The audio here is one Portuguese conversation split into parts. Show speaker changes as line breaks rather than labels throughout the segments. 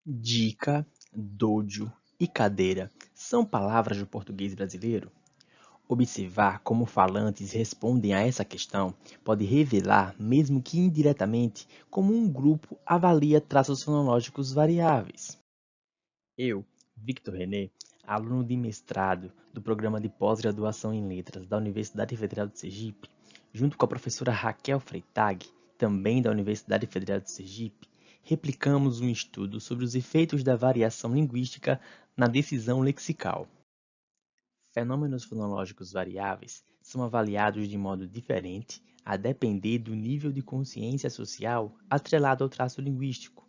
Dica, dojo e cadeira são palavras do português brasileiro? Observar como falantes respondem a essa questão pode revelar, mesmo que indiretamente, como um grupo avalia traços fonológicos variáveis. Eu, Victor René, aluno de mestrado do programa de pós-graduação em letras da Universidade Federal de Sergipe, junto com a professora Raquel Freitag, também da Universidade Federal de Sergipe, replicamos um estudo sobre os efeitos da variação linguística na decisão lexical. Fenômenos fonológicos variáveis são avaliados de modo diferente a depender do nível de consciência social atrelado ao traço linguístico.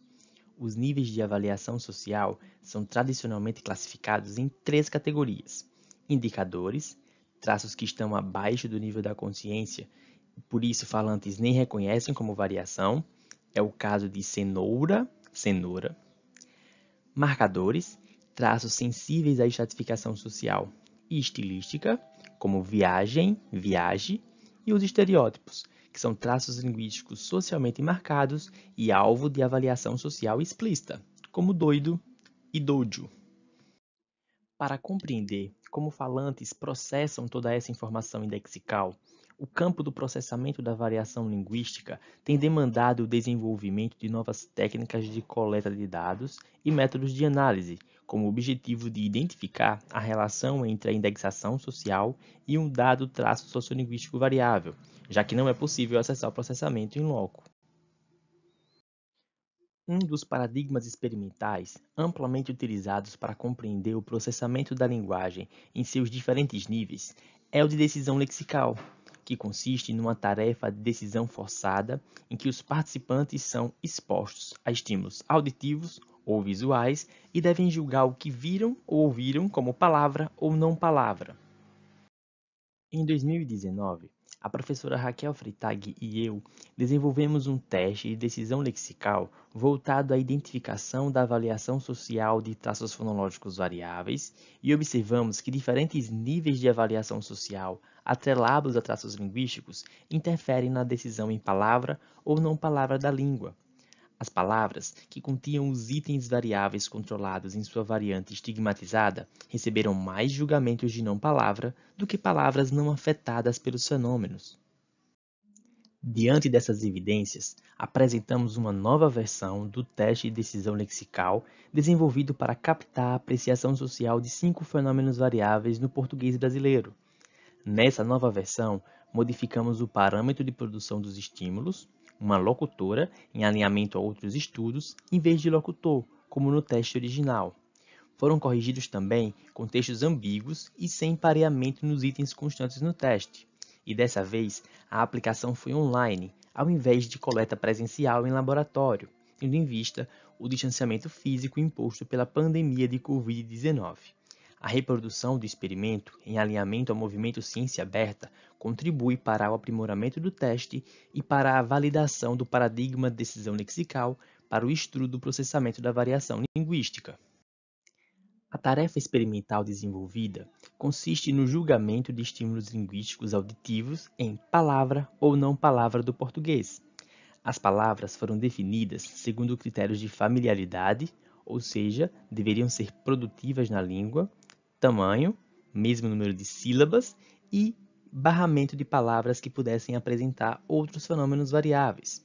Os níveis de avaliação social são tradicionalmente classificados em três categorias: indicadores, traços que estão abaixo do nível da consciência, por isso falantes nem reconhecem como variação, é o caso de cenoura, cenoura. Marcadores, traços sensíveis à estratificação social e estilística, como viagem, viage, e os estereótipos, que são traços linguísticos socialmente marcados e alvo de avaliação social explícita, como doido e dojo. Para compreender como falantes processam toda essa informação indexical, o campo do processamento da variação linguística tem demandado o desenvolvimento de novas técnicas de coleta de dados e métodos de análise, com o objetivo de identificar a relação entre a indexação social e um dado traço sociolinguístico variável, já que não é possível acessar o processamento em loco. Um dos paradigmas experimentais amplamente utilizados para compreender o processamento da linguagem em seus diferentes níveis é o de decisão lexical, que consiste numa tarefa de decisão forçada em que os participantes são expostos a estímulos auditivos ou visuais e devem julgar o que viram ou ouviram como palavra ou não palavra. Em 2019, a professora Raquel Freitag e eu desenvolvemos um teste de decisão lexical voltado à identificação da avaliação social de traços fonológicos variáveis e observamos que diferentes níveis de avaliação social atrelados a traços linguísticos interferem na decisão em palavra ou não palavra da língua. As palavras que continham os itens variáveis controlados em sua variante estigmatizada receberam mais julgamentos de não palavra do que palavras não afetadas pelos fenômenos. Diante dessas evidências, apresentamos uma nova versão do teste de decisão lexical desenvolvido para captar a apreciação social de 5 fenômenos variáveis no português brasileiro. Nessa nova versão, modificamos o parâmetro de produção dos estímulos, uma locutora, em alinhamento a outros estudos, em vez de locutor, como no teste original. Foram corrigidos também contextos ambíguos e sem pareamento nos itens constantes no teste. E dessa vez, a aplicação foi online, ao invés de coleta presencial em laboratório, tendo em vista o distanciamento físico imposto pela pandemia de Covid-19. A reprodução do experimento, em alinhamento ao movimento Ciência Aberta, contribui para o aprimoramento do teste e para a validação do paradigma de decisão lexical para o estudo do processamento da variação linguística. A tarefa experimental desenvolvida consiste no julgamento de estímulos linguísticos auditivos em palavra ou não palavra do português. As palavras foram definidas segundo critérios de familiaridade, ou seja, deveriam ser produtivas na língua, tamanho, mesmo número de sílabas e barramento de palavras que pudessem apresentar outros fenômenos variáveis.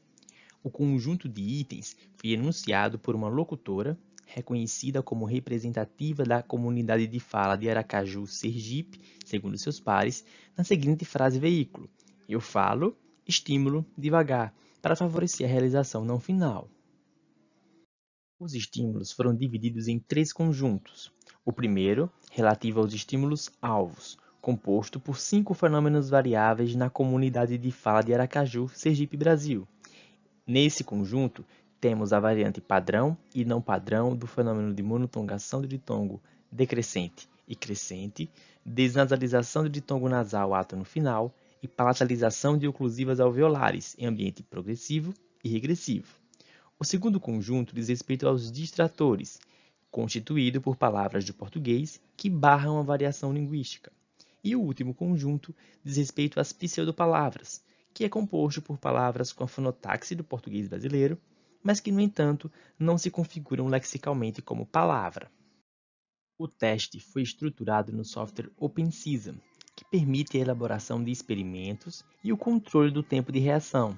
O conjunto de itens foi enunciado por uma locutora, reconhecida como representativa da comunidade de fala de Aracaju, Sergipe, segundo seus pares, na seguinte frase veículo: "Eu falo, estímulo, devagar", para favorecer a realização não final. Os estímulos foram divididos em 3 conjuntos. O primeiro, relativo aos estímulos-alvos, composto por 5 fenômenos variáveis na comunidade de fala de Aracaju, Sergipe, Brasil. Nesse conjunto, temos a variante padrão e não padrão do fenômeno de monotongação do ditongo decrescente e crescente, desnasalização do ditongo nasal átono final e palatalização de oclusivas alveolares em ambiente progressivo e regressivo. O segundo conjunto diz respeito aos distratores, constituído por palavras do português que barram a variação linguística. E o último conjunto diz respeito às pseudopalavras, que é composto por palavras com a fonotaxe do português brasileiro, mas que, no entanto, não se configuram lexicalmente como palavra. O teste foi estruturado no software OpenCism, que permite a elaboração de experimentos e o controle do tempo de reação,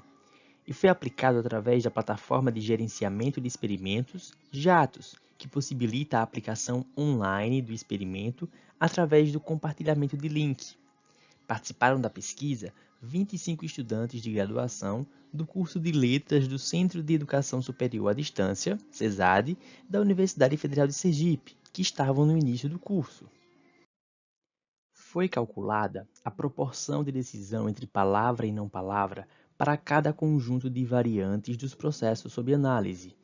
e foi aplicado através da plataforma de gerenciamento de experimentos JATOS, que possibilita a aplicação online do experimento através do compartilhamento de link. Participaram da pesquisa 25 estudantes de graduação do curso de Letras do Centro de Educação Superior à Distância, CESAD, da Universidade Federal de Sergipe, que estavam no início do curso. Foi calculada a proporção de decisão entre palavra e não palavra para cada conjunto de variantes dos processos sob análise.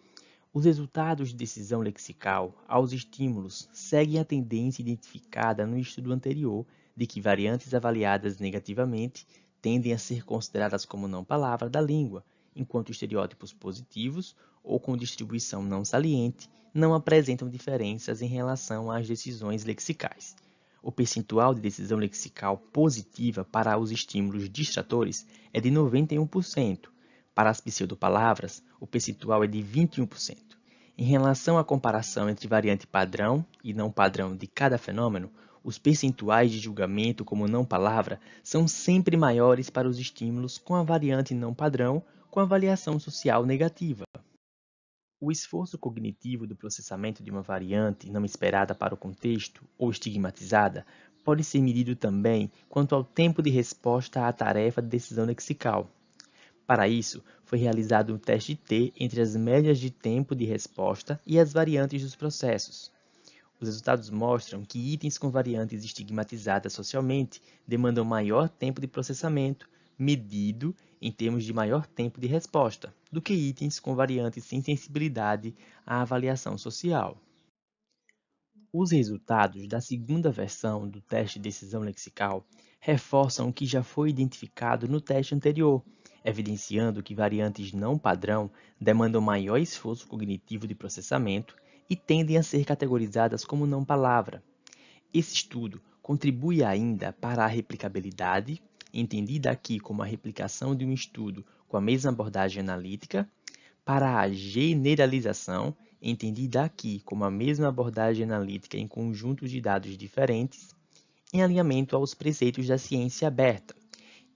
Os resultados de decisão lexical aos estímulos seguem a tendência identificada no estudo anterior de que variantes avaliadas negativamente tendem a ser consideradas como não palavra da língua, enquanto estereótipos positivos ou com distribuição não saliente não apresentam diferenças em relação às decisões lexicais. O percentual de decisão lexical positiva para os estímulos distratores é de 91%. Para as pseudopalavras, o percentual é de 21%. Em relação à comparação entre variante padrão e não padrão de cada fenômeno, os percentuais de julgamento como não palavra são sempre maiores para os estímulos com a variante não padrão com avaliação social negativa. O esforço cognitivo do processamento de uma variante não esperada para o contexto ou estigmatizada pode ser medido também quanto ao tempo de resposta à tarefa de decisão lexical. Para isso, foi realizado um teste T entre as médias de tempo de resposta e as variantes dos processos. Os resultados mostram que itens com variantes estigmatizadas socialmente demandam maior tempo de processamento, medido em termos de maior tempo de resposta, do que itens com variantes sem sensibilidade à avaliação social. Os resultados da segunda versão do teste de decisão lexical reforçam o que já foi identificado no teste anterior, evidenciando que variantes não padrão demandam maior esforço cognitivo de processamento e tendem a ser categorizadas como não palavra. Esse estudo contribui ainda para a replicabilidade, entendida aqui como a replicação de um estudo com a mesma abordagem analítica, para a generalização, entendida aqui como a mesma abordagem analítica em conjuntos de dados diferentes, em alinhamento aos preceitos da ciência aberta.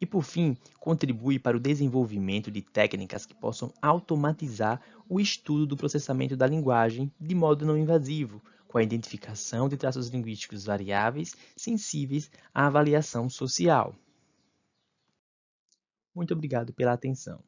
E, por fim, contribui para o desenvolvimento de técnicas que possam automatizar o estudo do processamento da linguagem de modo não invasivo, com a identificação de traços linguísticos variáveis sensíveis à avaliação social. Muito obrigado pela atenção.